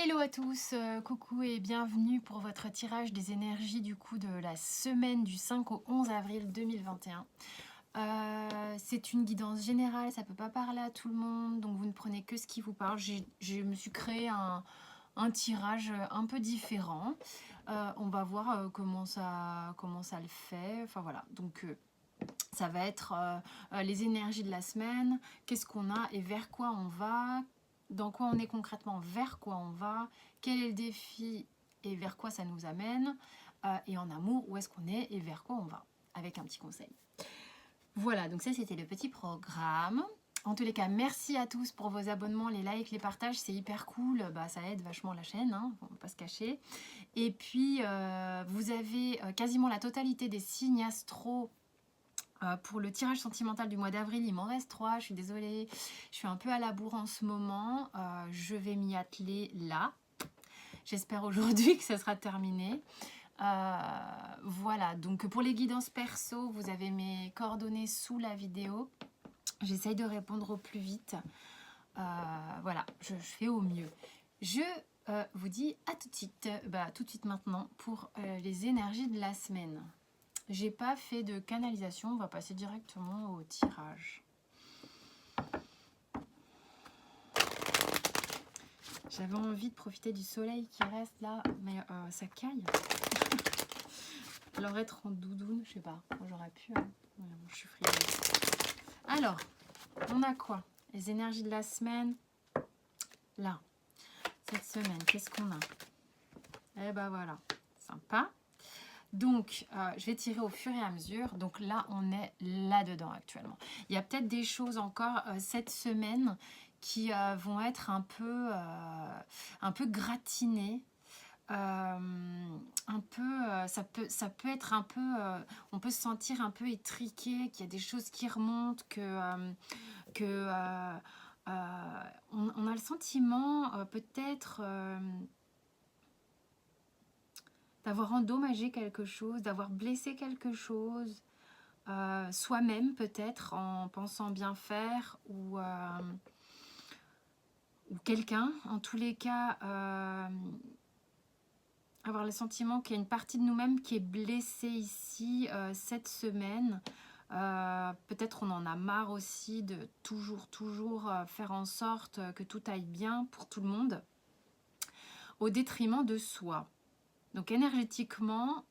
Hello à tous, coucou et bienvenue pour votre tirage des énergies du coup de la semaine du 5 au 11 avril 2021. C'est une guidance générale, ça peut pas parler à tout le monde, donc vous ne prenez que ce qui vous parle. Je me suis créé un tirage un peu différent. On va voir comment ça le fait. Enfin voilà, donc ça va être les énergies de la semaine, qu'est-ce qu'on a et vers quoi on va, dans quoi on est concrètement, vers quoi on va, quel est le défi et vers quoi ça nous amène, et en amour, où est-ce qu'on est et vers quoi on va, avec un petit conseil. Voilà, donc ça c'était le petit programme. En tous les cas, merci à tous pour vos abonnements, les likes, les partages, c'est hyper cool, ça aide vachement la chaîne, hein, on ne va pas se cacher. Et puis, vous avez quasiment la totalité des signes astro pour le tirage sentimental du mois d'avril. Il m'en reste 3, je suis désolée, je suis un peu à la bourre en ce moment, je vais m'y atteler là. J'espère aujourd'hui que ça sera terminé. Voilà, donc pour les guidances perso, vous avez mes coordonnées sous la vidéo. J'essaye de répondre au plus vite. Voilà, je fais au mieux. Je vous dis à tout de suite maintenant pour les énergies de la semaine. J'ai pas fait de canalisation, on va passer directement au tirage. J'avais envie de profiter du soleil qui reste là, mais ça caille. Alors être en doudoune, je sais pas, j'aurais pu. Hein. Je suis frileuse. Alors, on a quoi? Les énergies de la semaine. Là, cette semaine, qu'est-ce qu'on a? Eh ben voilà, sympa. Donc, je vais tirer au fur et à mesure. Donc là, on est là-dedans actuellement. Il y a peut-être des choses encore cette semaine qui vont être un peu gratinées. Ça peut être un peu... on peut se sentir un peu étriqué, qu'il y a des choses qui remontent, on a le sentiment peut-être... d'avoir endommagé quelque chose, d'avoir blessé quelque chose, soi-même peut-être en pensant bien faire, ou quelqu'un, en tous les cas, avoir le sentiment qu'il y a une partie de nous-mêmes qui est blessée ici cette semaine. Peut-être on en a marre aussi de toujours faire en sorte que tout aille bien pour tout le monde, au détriment de soi. Donc énergétiquement,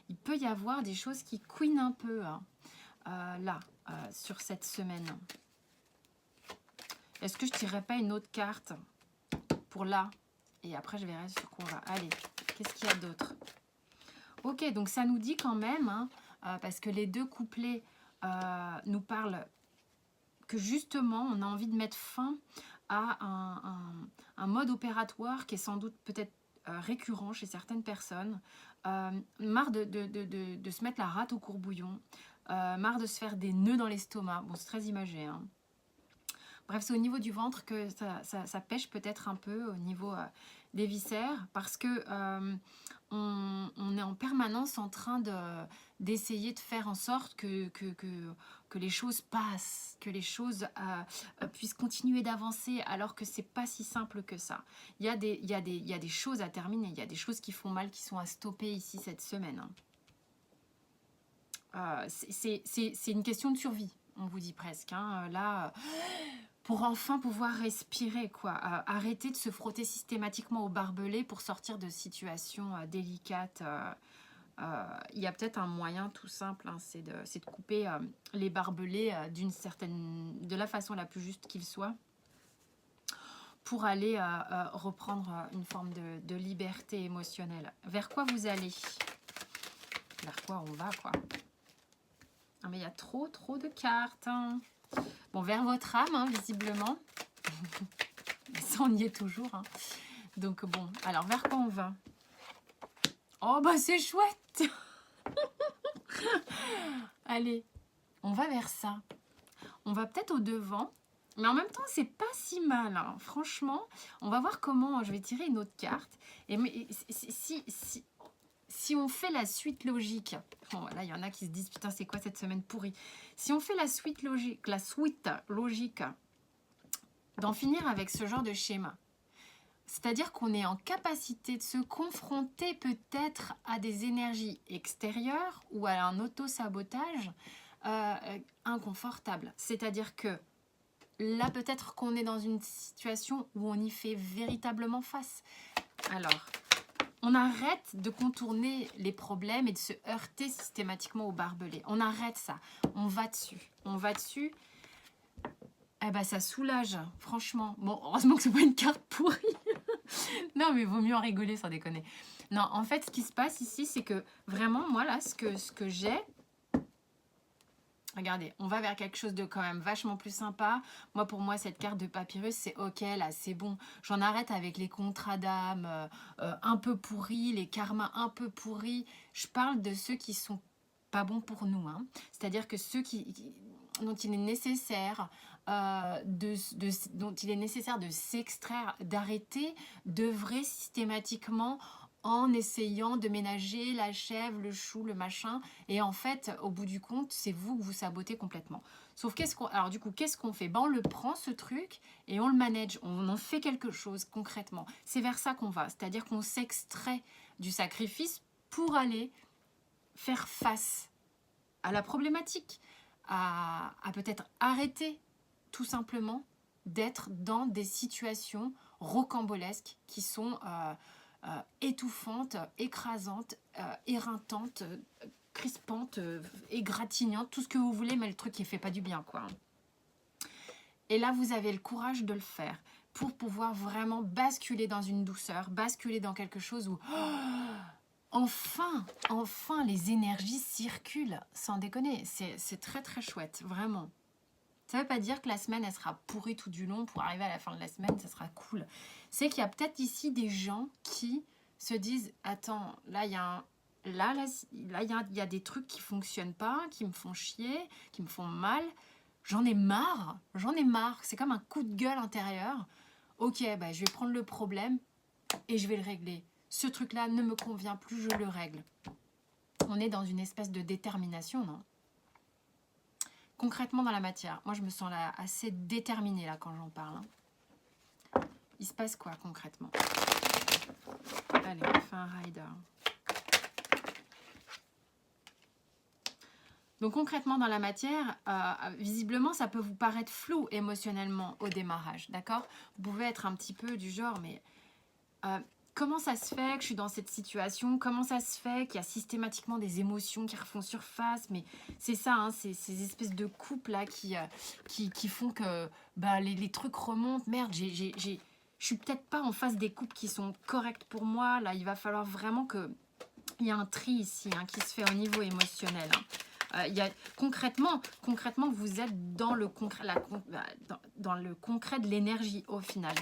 il peut y avoir des choses qui couinent un peu là, sur cette semaine. Est-ce que je ne tirerais pas une autre carte pour là? Et après, je verrai sur quoi on va. Allez, qu'est-ce qu'il y a d'autre? Ok, donc ça nous dit quand même, hein, parce que les deux couplets nous parlent que justement, on a envie de mettre fin à un mode opératoire qui est sans doute peut-être récurrent chez certaines personnes, marre de se mettre la rate au courbouillon, marre de se faire des nœuds dans l'estomac. Bon, c'est très imagé, hein. Bref, c'est au niveau du ventre que ça pêche peut-être un peu, au niveau des viscères, parce que on est en permanence en train d'essayer de faire en sorte que les choses passent, que les choses puissent continuer d'avancer, alors que c'est pas si simple que ça. Il y a des choses à terminer, il y a des choses qui font mal, qui sont à stopper ici cette semaine. C'est une question de survie, on vous dit presque, hein. Là, pour enfin pouvoir respirer, quoi. Arrêter de se frotter systématiquement au barbelé pour sortir de situations délicates. Il y a peut-être un moyen tout simple, hein, c'est de couper les barbelés de la façon la plus juste qu'il soit, pour aller reprendre une forme de liberté émotionnelle. Vers quoi vous allez? Vers quoi on va, quoi? Ah, mais il y a trop de cartes, hein. Bon, vers votre âme, hein, visiblement. Ça, on y est toujours, hein. Donc bon, alors vers quoi on va? Oh bah c'est chouette. Allez, on va vers ça. On va peut-être au devant, mais en même temps c'est pas si mal, hein. Franchement, on va voir comment. Je vais tirer une autre carte. Et si on fait la suite logique, bon, là il y en a qui se disent putain c'est quoi cette semaine pourrie. Si on fait la suite logique d'en finir avec ce genre de schéma, C'est-à-dire qu'on est en capacité de se confronter peut-être à des énergies extérieures ou à un auto-sabotage inconfortable. C'est-à-dire que là, peut-être qu'on est dans une situation où on y fait véritablement face. Alors, on arrête de contourner les problèmes et de se heurter systématiquement au barbelé. On arrête ça. On va dessus. On va dessus. Eh ben, ça soulage, franchement. Bon, heureusement que c'est pas une carte pourrie. Non, mais vaut mieux en rigoler sans déconner. Non, en fait, ce qui se passe ici, c'est que vraiment, moi, là, ce que j'ai... Regardez, on va vers quelque chose de quand même vachement plus sympa. Moi, pour moi, cette carte de papyrus, c'est ok, là, c'est bon. J'en arrête avec les contrats d'âme un peu pourris, les karmas un peu pourris. Je parle de ceux qui sont pas bons pour nous. Hein. C'est-à-dire que ceux dont il est nécessaire dont il est nécessaire de s'extraire, d'arrêter, d'œuvrer systématiquement en essayant de ménager la chèvre, le chou, le machin. Et en fait, au bout du compte, c'est vous que vous sabotez complètement. Sauf alors du coup, qu'est-ce qu'on fait? Ben, on le prend, ce truc, et on le manage. On en fait quelque chose concrètement. C'est vers ça qu'on va. C'est-à-dire qu'on s'extrait du sacrifice pour aller faire face à la problématique, à peut-être arrêter tout simplement d'être dans des situations rocambolesques qui sont étouffantes, écrasantes, éreintantes, crispantes, égratignantes, tout ce que vous voulez, mais le truc qui ne fait pas du bien, quoi. Et là, vous avez le courage de le faire pour pouvoir vraiment basculer dans une douceur, basculer dans quelque chose où... Enfin, les énergies circulent, sans déconner. C'est très, très chouette, vraiment. Ça ne veut pas dire que la semaine, elle sera pourrie tout du long. Pour arriver à la fin de la semaine, ça sera cool. C'est qu'il y a peut-être ici des gens qui se disent « Attends, là, il y a il y a des trucs qui ne fonctionnent pas, qui me font chier, qui me font mal. J'en ai marre. C'est comme un coup de gueule intérieur. Ok, bah, je vais prendre le problème et je vais le régler. Ce truc-là ne me convient plus, je le règle. » On est dans une espèce de détermination, non? Concrètement dans la matière, moi je me sens là assez déterminée là quand j'en parle. Hein. Il se passe quoi concrètement? Allez, on fait un rider. Donc concrètement dans la matière, visiblement ça peut vous paraître flou émotionnellement au démarrage, d'accord? Vous pouvez être un petit peu du genre, mais comment ça se fait que je suis dans cette situation? Comment ça se fait qu'il y a systématiquement des émotions qui refont surface? Mais c'est ça, hein, ces espèces de coupes là qui font que bah, les trucs remontent. Merde, je suis peut-être pas en face des coupes qui sont correctes pour moi. Là, il va falloir vraiment que... Il y a un tri ici hein, qui se fait au niveau émotionnel. Hein. Concrètement, vous êtes dans le concret, dans le concret de l'énergie au final.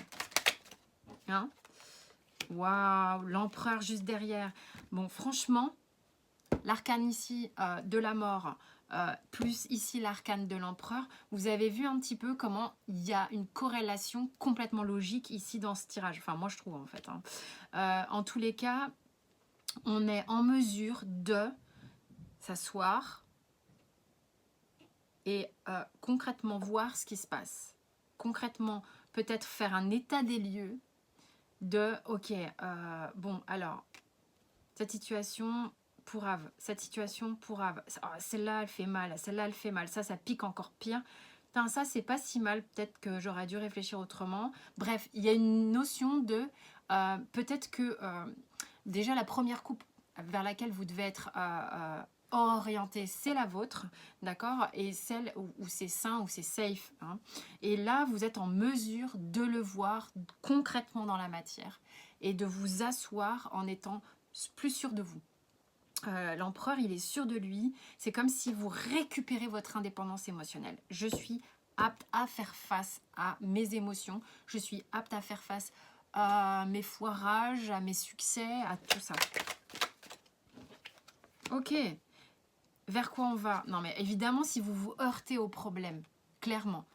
Hein? Waouh, l'empereur juste derrière. Bon, franchement, l'arcane ici de la mort, plus ici l'arcane de l'empereur, vous avez vu un petit peu comment il y a une corrélation complètement logique ici dans ce tirage. Enfin, moi je trouve en fait. Hein. En tous les cas, on est en mesure de s'asseoir et concrètement voir ce qui se passe. Concrètement, peut-être faire un état des lieux de, ok, bon, alors, cette situation pourrave, celle-là, elle fait mal, celle-là, elle fait mal, ça pique encore pire. Putain, ça, c'est pas si mal, peut-être que j'aurais dû réfléchir autrement. Bref, il y a une notion de, peut-être que, déjà, la première coupe vers laquelle vous devez être orienté, c'est la vôtre, d'accord? Et celle où c'est sain, où c'est safe. Hein. Et là, vous êtes en mesure de le voir concrètement dans la matière et de vous asseoir en étant plus sûr de vous. L'empereur, il est sûr de lui. C'est comme si vous récupérez votre indépendance émotionnelle. Je suis apte à faire face à mes émotions. Je suis apte à faire face à mes foirages, à mes succès, à tout ça. Ok. Vers quoi on va? Non, mais évidemment, si vous vous heurtez au problème, clairement,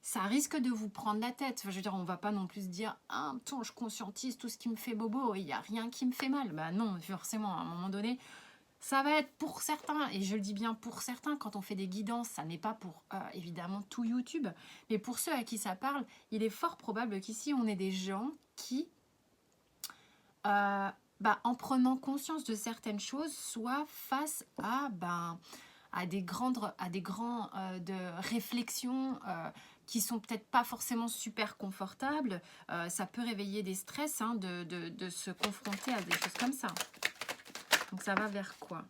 ça risque de vous prendre la tête. Enfin, je veux dire, on ne va pas non plus se dire « Ah, attends, je conscientise tout ce qui me fait bobo, il n'y a rien qui me fait mal. » Bah non, forcément, à un moment donné, ça va être pour certains, et je le dis bien pour certains, quand on fait des guidances, ça n'est pas pour, évidemment, tout YouTube, mais pour ceux à qui ça parle, il est fort probable qu'ici, on ait des gens qui en prenant conscience de certaines choses, soit face à des grands de réflexions qui sont peut-être pas forcément super confortables. Ça peut réveiller des stress hein, de se confronter à des choses comme ça. Donc ça va vers quoi?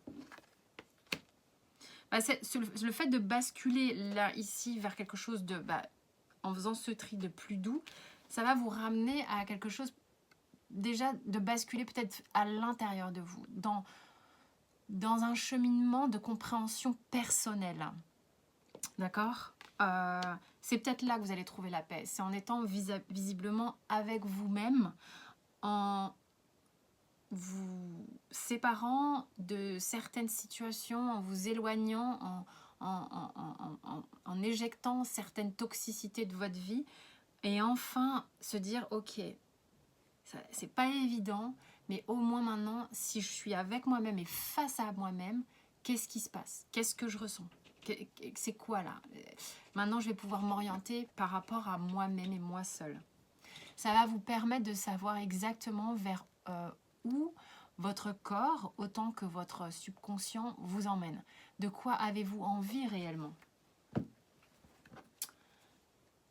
Le fait de basculer là, ici, vers quelque chose de... en faisant ce tri de plus doux, ça va vous ramener à quelque chose déjà de basculer peut-être à l'intérieur de vous, dans un cheminement de compréhension personnelle. D'accord? C'est peut-être là que vous allez trouver la paix. C'est en étant visiblement avec vous-même, en vous séparant de certaines situations, en vous éloignant, en éjectant certaines toxicités de votre vie, et enfin se dire, ok, c'est pas évident, mais au moins maintenant, si je suis avec moi-même et face à moi-même, qu'est-ce qui se passe? Qu'est-ce que je ressens? C'est quoi là? Maintenant, je vais pouvoir m'orienter par rapport à moi-même et moi seule. Ça va vous permettre de savoir exactement vers où votre corps, autant que votre subconscient, vous emmène. De quoi avez-vous envie réellement?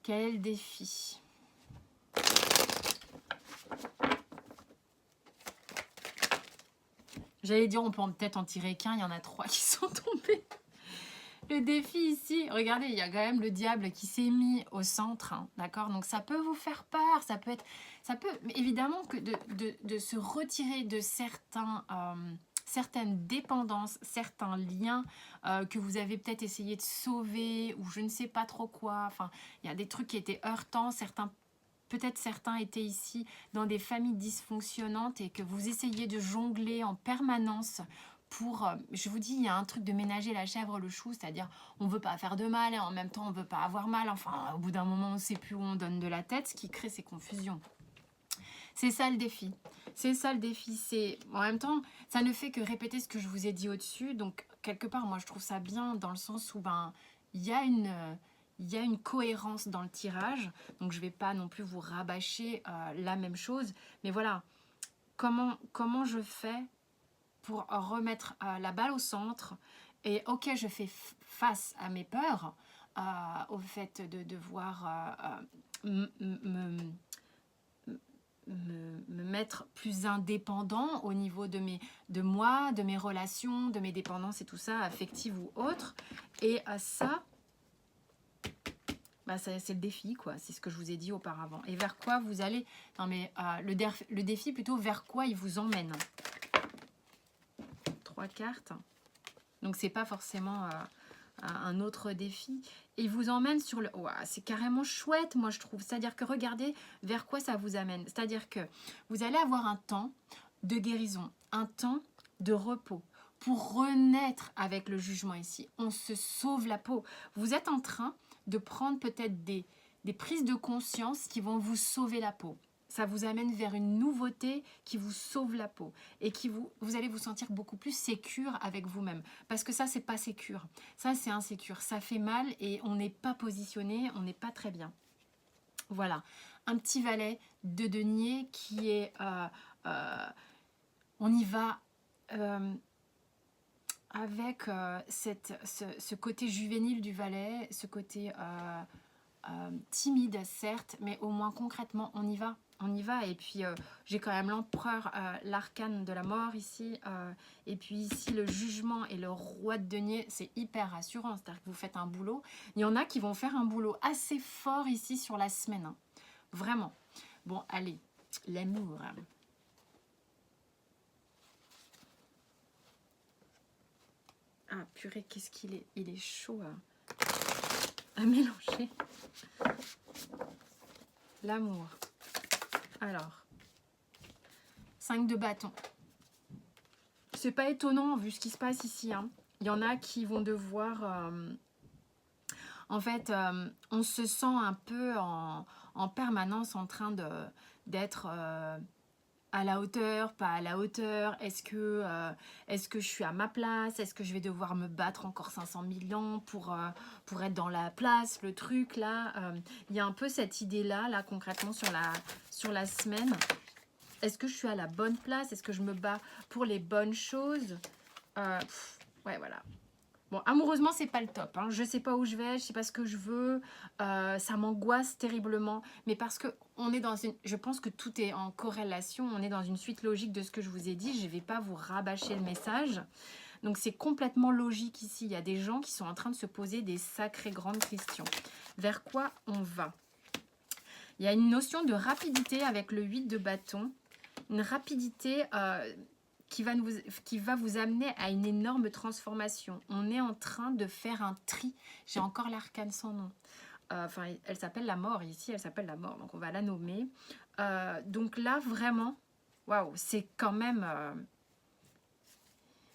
Quel est le défi? J'allais dire, on peut peut-être en tirer qu'un, il y en a 3 qui sont tombés. Le défi ici, regardez, il y a quand même le diable qui s'est mis au centre, hein, d'accord? Donc ça peut vous faire peur, ça peut mais évidemment que de se retirer de certaines dépendances, certains liens que vous avez peut-être essayé de sauver ou je ne sais pas trop quoi. Enfin, il y a des trucs qui étaient heurtants, peut-être certains étaient ici dans des familles dysfonctionnantes et que vous essayez de jongler en permanence pour, je vous dis, il y a un truc de ménager la chèvre le chou, c'est-à-dire on ne veut pas faire de mal et en même temps on ne veut pas avoir mal. Enfin, au bout d'un moment, on ne sait plus où on donne de la tête, ce qui crée ces confusions. C'est ça le défi. C'est ça le défi. En même temps, ça ne fait que répéter ce que je vous ai dit au-dessus. Donc, quelque part, moi, je trouve ça bien dans le sens où il y a une cohérence dans le tirage. Donc, je ne vais pas non plus vous rabâcher la même chose. Mais voilà, comment je fais pour remettre la balle au centre. Et ok, je fais face à mes peurs, au fait de devoir me mettre plus indépendant au niveau de moi, de mes relations, de mes dépendances et tout ça, affectives ou autres. Et ça, c'est le défi, quoi. C'est ce que je vous ai dit auparavant. Et vers quoi vous allez... Non, mais le défi, plutôt, vers quoi il vous emmène. 3 cartes. Donc, c'est pas forcément un autre défi. Et il vous emmène sur le... Wow, c'est carrément chouette, moi, je trouve. C'est-à-dire que regardez vers quoi ça vous amène. C'est-à-dire que vous allez avoir un temps de guérison, un temps de repos pour renaître avec le jugement ici. On se sauve la peau. Vous êtes en train de prendre peut-être des prises de conscience qui vont vous sauver la peau. Ça vous amène vers une nouveauté qui vous sauve la peau et vous allez vous sentir beaucoup plus sécure avec vous-même. Parce que ça, c'est pas sécure. Ça, c'est insécure. Ça fait mal et on n'est pas positionné, on n'est pas très bien. Voilà. Un petit valet de denier qui est... on y va... avec ce côté juvénile du valet, ce côté timide certes, mais au moins concrètement on y va. On y va, et puis j'ai quand même l'empereur, l'arcane de la mort ici, et puis ici le jugement et le roi de denier, c'est hyper rassurant, c'est-à-dire que vous faites un boulot. Il y en a qui vont faire un boulot assez fort ici sur la semaine, hein. Vraiment. Bon, allez, l'amour. Ah purée, qu'est-ce qu'il est? Il est chaud à mélanger. L'amour. Alors, 5 de bâton. C'est pas étonnant vu ce qui se passe ici, hein. Il y en a qui vont devoir... en fait, on se sent un peu en permanence en train d'être... à la hauteur, pas à la hauteur, est-ce que je suis à ma place, est-ce que je vais devoir me battre encore 500 000 ans pour être dans la place, le truc là, il y a un peu cette idée là concrètement sur la semaine. est-ce que je suis à la bonne place? Est-ce que je me bats pour les bonnes choses? Ouais, voilà. Bon, amoureusement, c'est pas le top. Hein. Je sais pas où je vais, je sais pas ce que je veux. Ça m'angoisse terriblement. Mais parce que on est dans une... Je pense que tout est en corrélation. On est dans une suite logique de ce que je vous ai dit. Je vais pas vous rabâcher le message. Donc, c'est complètement logique ici. Il y a des gens qui sont en train de se poser des sacrées grandes questions. Vers quoi on va? Il y a une notion de rapidité avec le 8 de bâton. Une rapidité... qui va vous amener à une énorme transformation. On est en train de faire un tri. J'ai encore l'arcane sans nom. Enfin, elle s'appelle la mort. Ici, elle s'appelle la mort. Donc, on va la nommer. Donc là, vraiment, waouh, c'est quand même...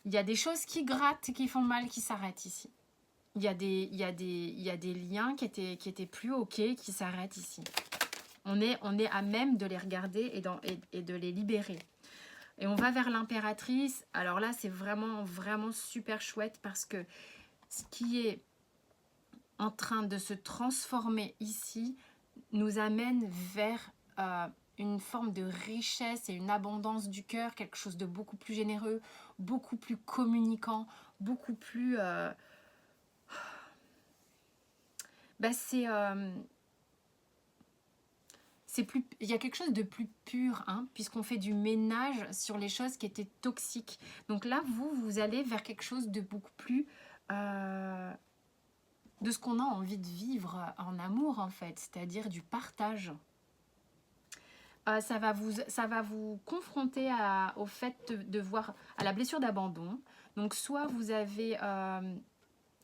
il y a des choses qui grattent, qui font mal, qui s'arrêtent ici. Il y a des liens qui étaient plus OK, qui s'arrêtent ici. On est à même de les regarder et de les libérer. Et on va vers l'impératrice. Alors là, c'est vraiment, vraiment super chouette parce que ce qui est en train de se transformer ici nous amène vers une forme de richesse et une abondance du cœur, quelque chose de beaucoup plus généreux, beaucoup plus communicant, beaucoup plus... il y a quelque chose de plus pur, hein, puisqu'on fait du ménage sur les choses qui étaient toxiques. Donc là, vous allez vers quelque chose de beaucoup plus... de ce qu'on a envie de vivre en amour, en fait, c'est-à-dire du partage. Ça va vous confronter au fait de voir, à la blessure d'abandon. Donc, soit vous avez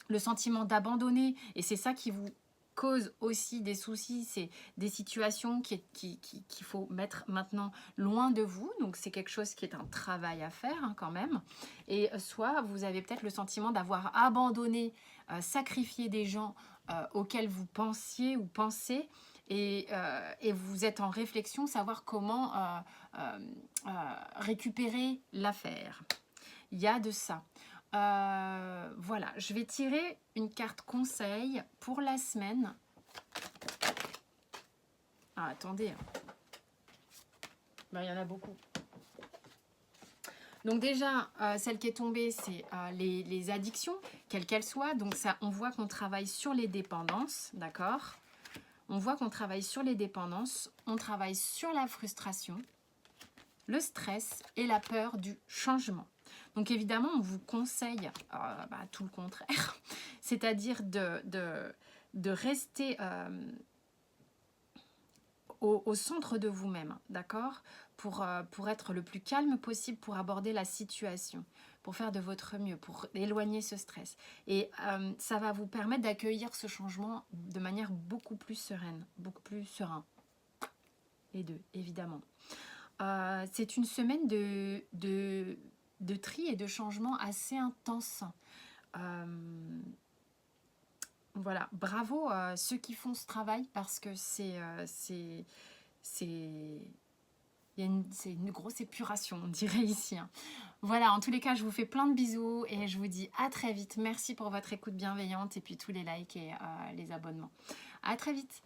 le sentiment d'abandonner, et c'est ça qui vous cause aussi des soucis, c'est des situations qu'il faut mettre maintenant loin de vous, donc c'est quelque chose qui est un travail à faire hein, quand même, et soit vous avez peut-être le sentiment d'avoir abandonné, sacrifié des gens auxquels vous pensiez ou pensez, et vous êtes en réflexion, savoir comment récupérer l'affaire. Il y a de ça. Voilà, je vais tirer une carte conseil pour la semaine. Ah, attendez. Ben, il y en a beaucoup. Donc déjà, celle qui est tombée, c'est les addictions, quelles qu'elles soient. Donc ça, on voit qu'on travaille sur les dépendances, d'accord? On voit qu'on travaille sur les dépendances, on travaille sur la frustration, le stress et la peur du changement. Donc évidemment, on vous conseille tout le contraire, c'est-à-dire de rester au centre de vous-même, d'accord, pour être le plus calme possible, pour aborder la situation, pour faire de votre mieux, pour éloigner ce stress. Et ça va vous permettre d'accueillir ce changement de manière beaucoup plus sereine, beaucoup plus serein. Les deux, évidemment. C'est une semaine de tri et de changement assez intense. Voilà, bravo à ceux qui font ce travail parce que c'est une grosse épuration, on dirait ici. Hein. Voilà, en tous les cas, je vous fais plein de bisous et je vous dis à très vite. Merci pour votre écoute bienveillante et puis tous les likes et les abonnements. À très vite.